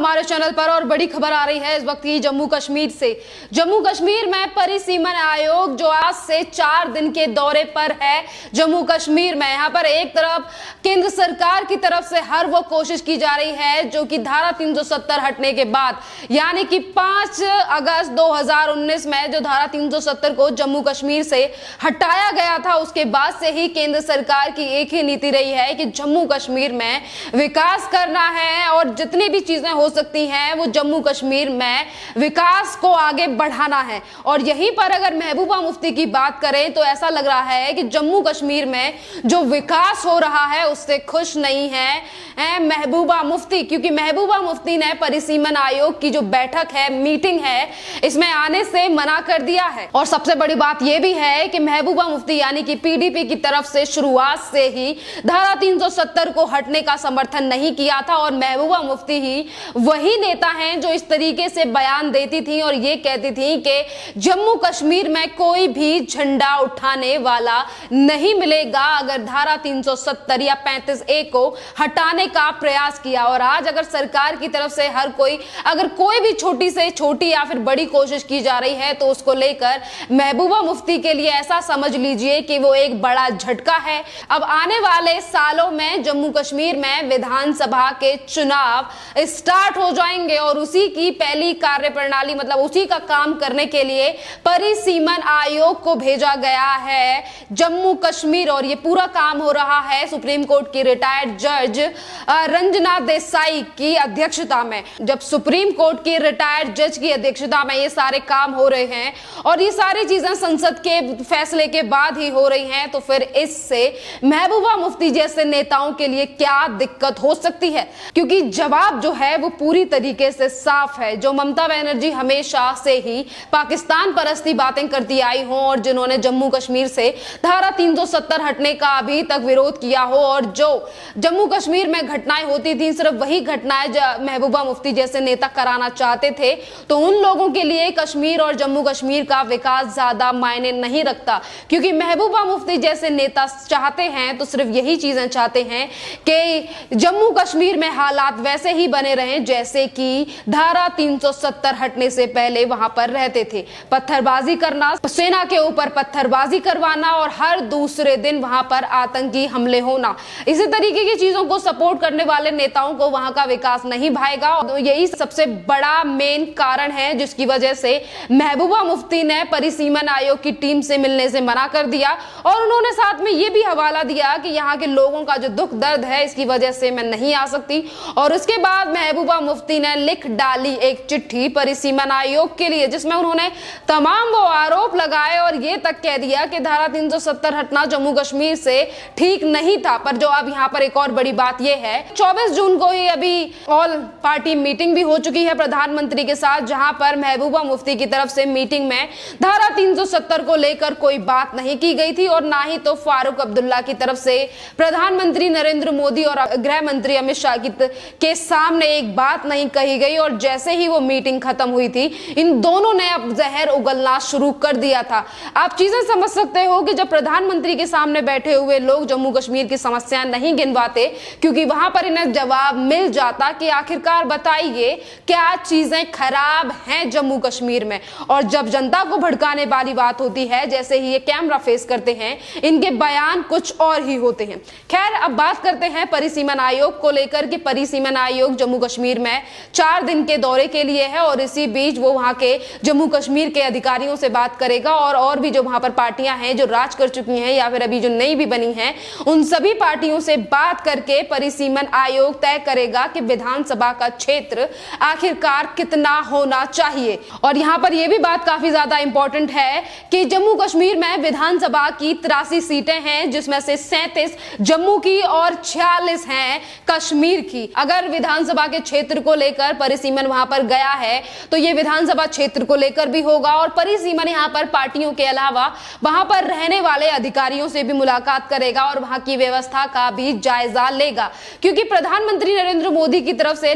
हमारे चैनल पर और बड़ी खबर आ रही है इस वक्त की जम्मू कश्मीर से। जम्मू कश्मीर में परिसीमन आयोग जो आज से 4 दिन के दौरे पर है जम्मू कश्मीर में। यहाँ पर एक तरफ केंद्र सरकार की तरफ से हर वो कोशिश की जा रही है जो कि धारा 370 हटने के बाद, यानी कि 5 अगस्त 2019 में जो धारा 370 को जम्मू कश्मीर से हटाया गया था, उसके बाद से ही केंद्र सरकार की एक ही नीति रही है कि जम्मू कश्मीर में विकास करना है और जितनी भी चीजें हो सकती हैं वो जम्मू कश्मीर में विकास को आगे बढ़ाना है। और यहीं पर अगर महबूबा मुफ्ती की बात करें तो ऐसा लग रहा है कि जम्मू कश्मीर में जो विकास हो रहा है उससे खुश नहीं है महबूबा मुफ्ती, क्योंकि महबूबा मुफ्ती ने परिसीमन आयोग की जो बैठक है, मीटिंग है, इसमें आने से मना कर दिया है। और सबसे बड़ी बात यह भी है कि महबूबा मुफ्ती यानी कि पीडीपी की तरफ से शुरुआत से ही धारा 370 को हटने का समर्थन नहीं किया था और महबूबा मुफ्ती ही वही नेता हैं जो इस तरीके से बयान देती थी और ये कहती थी कि जम्मू कश्मीर में कोई भी झंडा उठाने वाला नहीं मिलेगा अगर धारा 370 या 35A को हटाने का प्रयास किया। और आज अगर सरकार की तरफ से अगर कोई भी छोटी से छोटी या फिर बड़ी कोशिश की जा रही है तो उसको लेकर महबूबा मुफ्ती के लिए ऐसा समझ लीजिए कि वो एक बड़ा झटका है। अब आने वाले सालों में जम्मू कश्मीर में विधानसभा के चुनाव स्टार्ट हो जाएंगे और उसी की पहली कार्यप्रणाली, मतलब उसी का काम करने के लिए परिसीमन आयोग को भेजा गया है जम्मू कश्मीर। और ये पूरा काम हो रहा है सुप्रीम कोर्ट की रिटायर्ड जज रंजना देसाई की अध्यक्षता में। जब सुप्रीम कोर्ट की रिटायर्ड जज की अध्यक्षता में ये सारे काम हो रहे हैं और ये सारी चीजें संसद के फैसले के बाद ही हो रही हैं, तो फिर इससे महबूबा मुफ्ती जैसे नेताओं के लिए क्या दिक्कत हो सकती है? क्योंकि जवाब जो है वो पूरी तरीके से साफ है। जो ममता बनर्जी हमेशा से ही पाकिस्तान परस्ती बातें करती आई हो और जिन्होंने जम्मू कश्मीर से धारा 370 हटने का अभी तक विरोध किया हो और जो जम्मू कश्मीर में घटनाएं होती थी सिर्फ वही घटनाएं महबूबा मुफ्ती जैसे नेता कराना चाहते थे, तो उन लोगों के लिए कश्मीर और जम्मू कश्मीर का विकास ज्यादा मायने नहीं रखता। क्योंकि महबूबा मुफ्ती जैसे नेता चाहते हैं तो सिर्फ यही चीजें चाहते हैं कि जम्मू कश्मीर में हालात वैसे ही बने रहें जैसे कि धारा 370 हटने से पहले वहां पर रहते थे। पत्थरबाजी करना, सेना के ऊपर पत्थरबाजी करवाना और हर दूसरे दिन वहां पर आतंकी हमले होना, इसी तरीके की चीजों को सपोर्ट करने वाले नेताओं को वहां का विकास नहीं भाएगा। और यही सबसे बड़ा मेन कारण है जिसकी वजह से महबूबा मुफ्ती ने परिसीमन आयोग की टीम से मिलने से मना कर दिया और उन्होंने साथ में यह भी हवाला दिया कि यहाँ के लोगों का जो दुख दर्द है इसकी वजह से मैं नहीं आ सकती। और उसके बाद महबूबा मुफ्ती ने लिख डाली एक चिट्ठी परिसीमन आयोग के लिए जिसमें उन्होंने तमाम वो आरोप लगाए और ये तक कह दिया कि धारा 370 हटना जम्मू कश्मीर से ठीक नहीं था। पर जो अब यहाँ पर एक और बड़ी बात यह है, 24 जून को ही अभी ऑल पार्टी मीटिंग भी हो चुकी है प्रधानमंत्री के साथ, जहां पर महबूबा मुफ्ती की तरफ से मीटिंग में धारा 370 को लेकर कोई बात नहीं की गई थी और ना ही तो फारूक अब्दुल्ला की तरफ से प्रधानमंत्री नरेंद्र मोदी और गृह मंत्री अमित शाह के सामने एक बात नहीं कही गई। और जैसे ही वो मीटिंग खत्म हुई थी इन दोनों ने अब जहर उगलना शुरू कर दिया था। आप चीजें समझ सकते हो कि जब प्रधानमंत्री के सामने बैठे हुए लोग जम्मू कश्मीर की समस्या नहीं गिनवाते, क्योंकि वहां पर इन्हें जवाब मिल जाता कि आखिरकार बताइए क्या चीजें खराब हैं जम्मू कश्मीर में। और जब जनता को भड़काने वाली बात होती है, जैसे ही ये कैमरा फेस करते हैं, इनके बयान कुछ और ही होते हैं। खैर, अब बात करते हैं परिसीमन आयोग को लेकर कि परिसीमन आयोग जम्मू कश्मीर में 4 दिन के दौरे के लिए है और इसी बीच वो वहां के जम्मू कश्मीर के अधिकारियों से बात करेगा और भी जो वहां पर पार्टियां हैं जो राज कर चुकी हैं या फिर अभी जो नई भी बनी हैं, उन सभी पार्टियों से बात करके परिसीमन आयोग तय करेगा कि विधानसभा का क्षेत्र आखिरकार कितना होना चाहिए। और यहां पर यह भी बात काफी ज्यादा इंपॉर्टेंट है कि जम्मू कश्मीर में विधानसभा की 83 सीटें हैं जिसमें से 37 जम्मू की और 46 हैं कश्मीर की। अगर विधानसभा के क्षेत्र को लेकर परिसीमन वहां पर गया है तो ये विधानसभा क्षेत्र को लेकर भी होगा और परिसीमन यहां पर पार्टियों के अलावा वहां पर रहने वाले अधिकारियों से भी मुलाकात करेगा और वहां की व्यवस्था का भी जायजा लेगा। क्योंकि प्रधानमंत्री नरेंद्र मोदी की तरफ से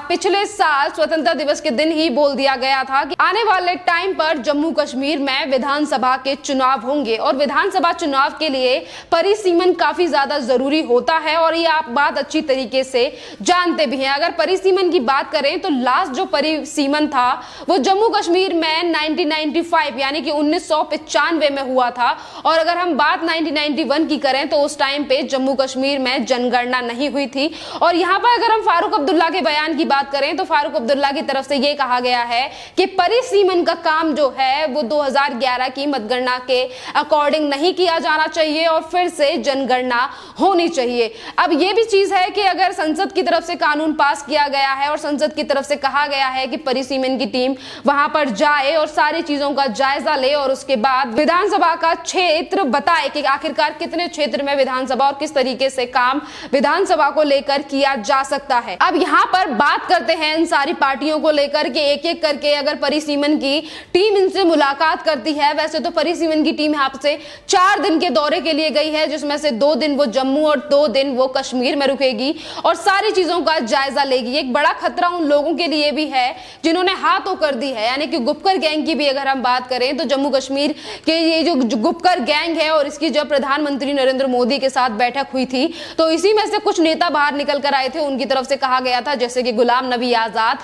पिछले साल स्वतंत्रता दिवस के दिन ही बोल दिया गया था कि आने वाले टाइम पर जम्मू कश्मीर में विधानसभा के चुनाव होंगे और विधानसभा चुनाव के लिए परिसीमन काफी ज्यादा जरूरी होता है और ये आप बात अच्छी तरीके से जानते भी हैं। अगर परिसीमन परिसीमन की बात करें तो लास्ट जो परिसीमन था वो जम्मू कश्मीर में 1995 यानी कि 1995 में हुआ था। और अगर हम बात 1991 की करें तो उस टाइम पे जम्मू कश्मीर में जनगणना नहीं हुई थी। और यहाँ पर अगर हम फारूक अब्दुल्ला के बयान की बात करें तो फारूक अब्दुल्ला की तरफ से ये कहा गया है कि परिसीमन का काम जो है वो 2011 की मतगणना के अकॉर्डिंग नहीं किया जाना चाहिए और फिर से जनगणना होनी चाहिए। अब ये भी चीज है कि अगर संसद की तरफ से कानून पास किया गया है और संसद की तरफ से कहा गया है कि परिसीमन की टीम वहां पर जाए और सारी चीजों का जायजा ले और उसके बाद विधानसभा का क्षेत्र बताए कि आखिरकार कितने क्षेत्र में विधानसभा और किस तरीके से काम विधानसभा को लेकर किया जा सकता है। अब यहाँ पर बात करते हैं इन सारी पार्टियों को लेकर के एक एक करके अगर परिसीमन की टीम इनसे मुलाकात करती है। वैसे तो परिसीमन की टीम यहाँ से 4 दिन के दौरे के लिए गई है, जिसमें से 2 दिन वो जम्मू और 2 दिन वो कश्मीर में रुकेगी और सारी चीजों का जायजा लेगी। एक बड़ा खतरा उन लोगों के लिए भी है जिन्होंने हाथों कर दी है, यानी कि गुपकर गैंग की भी अगर हम बात करें तो जम्मू कश्मीर के ये जो गुपकर गैंग है और इसकी जब प्रधानमंत्री नरेंद्र मोदी के साथ बैठक हुई थी तो इसी में से कुछ नेता बाहर निकल कर आए थे। उनकी तरफ से कहा गया था, जैसे कि गुलाम नबी आजाद,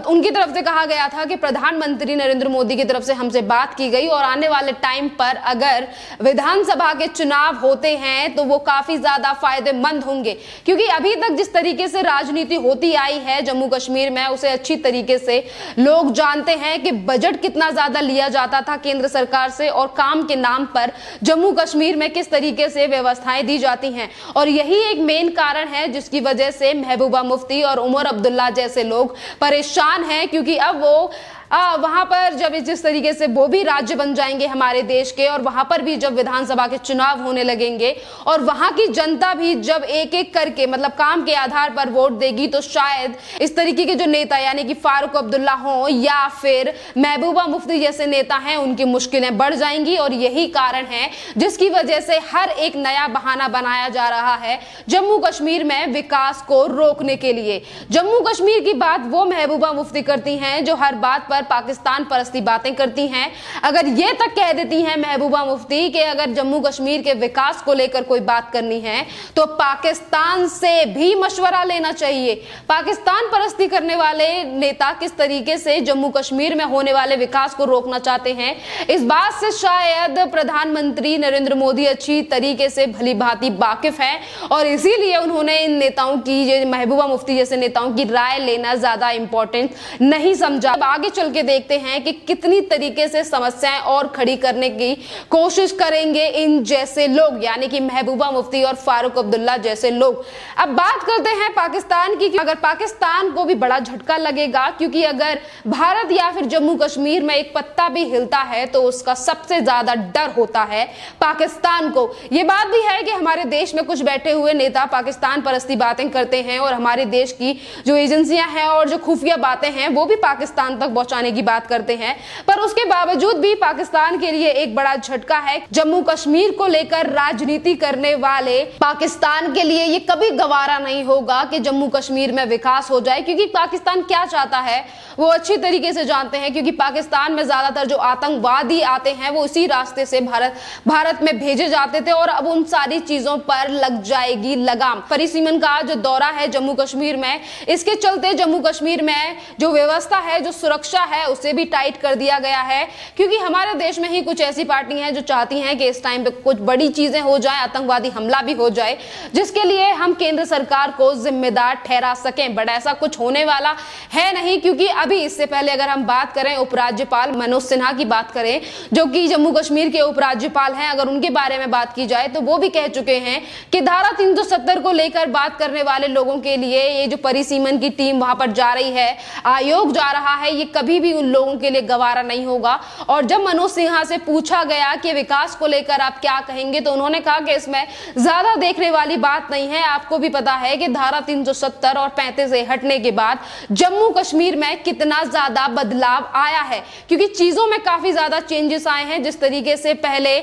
उनकी तरफ से कहा गया था कि प्रधानमंत्री नरेंद्र मोदी की तरफ से हमसे बात की गई और आने वाले टाइम पर अगर विधानसभा के चुनाव होते हैं तो वो काफी ज्यादा फायदेमंद होंगे, क्योंकि अभी तक जिस तरीके से राजनीति होती आई है जम्मू कश्मीर में उसे अच्छी तरीके से लोग जानते हैं कि बजट कितना ज्यादा लिया जाता था केंद्र सरकार से और काम के नाम पर जम्मू कश्मीर में किस तरीके से व्यवस्थाएं दी जाती हैं। और यही एक मेन कारण है जिसकी वजह से महबूबा मुफ्ती और उमर अब्दुल्ला जैसे लोग परेशान हैं, क्योंकि अब वो वहां पर जब जिस तरीके से वो भी राज्य बन जाएंगे हमारे देश के और वहां पर भी जब विधानसभा के चुनाव होने लगेंगे और वहां की जनता भी जब एक एक करके मतलब काम के आधार पर वोट देगी तो शायद इस तरीके के जो नेता यानी कि फारूक अब्दुल्ला हो या फिर महबूबा मुफ्ती जैसे नेता हैं उनकी मुश्किलें बढ़ जाएंगी। और यही कारण है जिसकी वजह से हर एक नया बहाना बनाया जा रहा है जम्मू कश्मीर में विकास को रोकने के लिए। जम्मू कश्मीर की बात वो महबूबा मुफ्ती करती हैं जो हर बात पर पाकिस्तान परस्ती बातें करती हैं। अगर ये तक कह देती हैं महबूबा मुफ्ती कि अगर जम्मू कश्मीर के विकास को लेकर कोई बात करनी है तो पाकिस्तान से भी मशवरा लेना चाहिए। पाकिस्तान परस्ती करने वाले नेता किस तरीके से जम्मू कश्मीर में होने वाले विकास को रोकना चाहते हैं, इस बात से शायद प्रधानमंत्री नरेंद्र मोदी अच्छी तरीके से भली भांति वाकिफ है और इसीलिए उन्होंने इन नेताओं की महबूबा मुफ्ती जैसे नेताओं की राय लेना ज्यादा इंपॉर्टेंट नहीं समझा। आगे चल के देखते हैं कि कितनी तरीके से समस्याएं और खड़ी करने की कोशिश करेंगे इन जैसे लोग यानी कि महबूबा मुफ्ती और फारूक अब्दुल्ला जैसे लोग। अब बात करते हैं पाकिस्तान की। अगर पाकिस्तान को भी बड़ा झटका लगेगा, क्योंकि अगर भारत या फिर जम्मू कश्मीर में एक पत्ता भी हिलता है तो उसका सबसे ज्यादा डर होता है पाकिस्तान को। यह बात भी है कि हमारे देश में कुछ बैठे हुए नेता पाकिस्तान परस्ती बातें करते हैं और हमारे देश की जो एजेंसियां हैं और जो खुफिया बातें हैं वो भी पाकिस्तान तक पहुंचाने की बात करते हैं, पर उसके बावजूद भी पाकिस्तान के लिए एक बड़ा झटका है। जम्मू कश्मीर को लेकर राजनीति करने वाले पाकिस्तान के लिए ये कभी गवारा नहीं होगा कि जम्मू कश्मीर में विकास हो जाए, क्योंकि पाकिस्तान क्या चाहता है वो अच्छी तरीके से जानते हैं, क्योंकि पाकिस्तान में ज्यादातर जो आतंकवादी आते हैं वो इसी रास्ते से भारत में भेजे जाते थे और अब उन सारी चीजों पर लग जाएगी लगाम। परिसीमन का जो दौरा है जम्मू कश्मीर में, इसके चलते जम्मू कश्मीर में जो व्यवस्था है, जो सुरक्षा है, उसे भी टाइट कर दिया गया है, क्योंकि हमारे देश में ही कुछ ऐसी पार्टी हैं जो चाहती हैं कि इस टाइम पे कुछ बड़ी चीजें हो जाए, आतंकवादी हमला भी हो जाए, जिसके लिए हम केंद्र सरकार को जिम्मेदार ठहरा सकें। बट ऐसा कुछ होने वाला है नहीं, क्योंकि अभी इससे पहले अगर हम बात करें उपराज्यपाल मनोज सिन्हा की बात करें जो कि जम्मू कश्मीर के उपराज्यपाल हैं, अगर उनके बारे में बात की जाए तो वो भी कह चुके हैं कि धारा 370 को लेकर बात करने वाले लोगों के लिए ये जो परिसीमन की टीम वहां पर जा रही है, आयोग जा रहा है, ये कभी भी उन लोगों के लिए गवारा नहीं होगा। और जब मनोज सिन्हा से पूछा गया कि विकास को लेकर आप क्या कहेंगे तो उन्होंने कहा कि इसमें ज्यादा देखने वाली बात नहीं है। आपको भी पता है कि धारा 370 और 35 से हटने के बाद जम्मू कश्मीर में कितना ज्यादा बदलाव आया है, क्योंकि चीजों में काफी ज्यादा चेंजेस आए हैं। जिस तरीके से पहले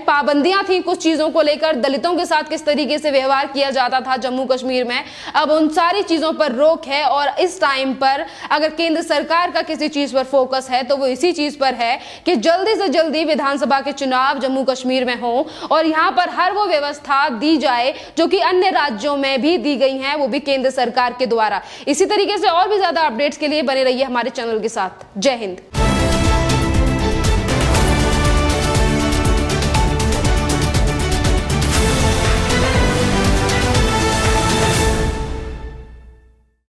पाबंदियां थी कुछ चीजों को लेकर, दलितों के साथ किस तरीके से व्यवहार किया जाता था जम्मू कश्मीर में, अब उन सारी चीजों पर रोक है। और इस टाइम पर अगर केंद्र सरकार का किसी चीज पर फोकस है तो वो इसी चीज पर है कि जल्दी से जल्दी विधानसभा के चुनाव जम्मू कश्मीर में हो और यहाँ पर हर वो व्यवस्था दी जाए जो कि अन्य राज्यों में भी दी गई है, वो भी केंद्र सरकार के द्वारा। इसी तरीके से और भी ज्यादा अपडेट्स के लिए बने रहिए हमारे चैनल के साथ। जय हिंद।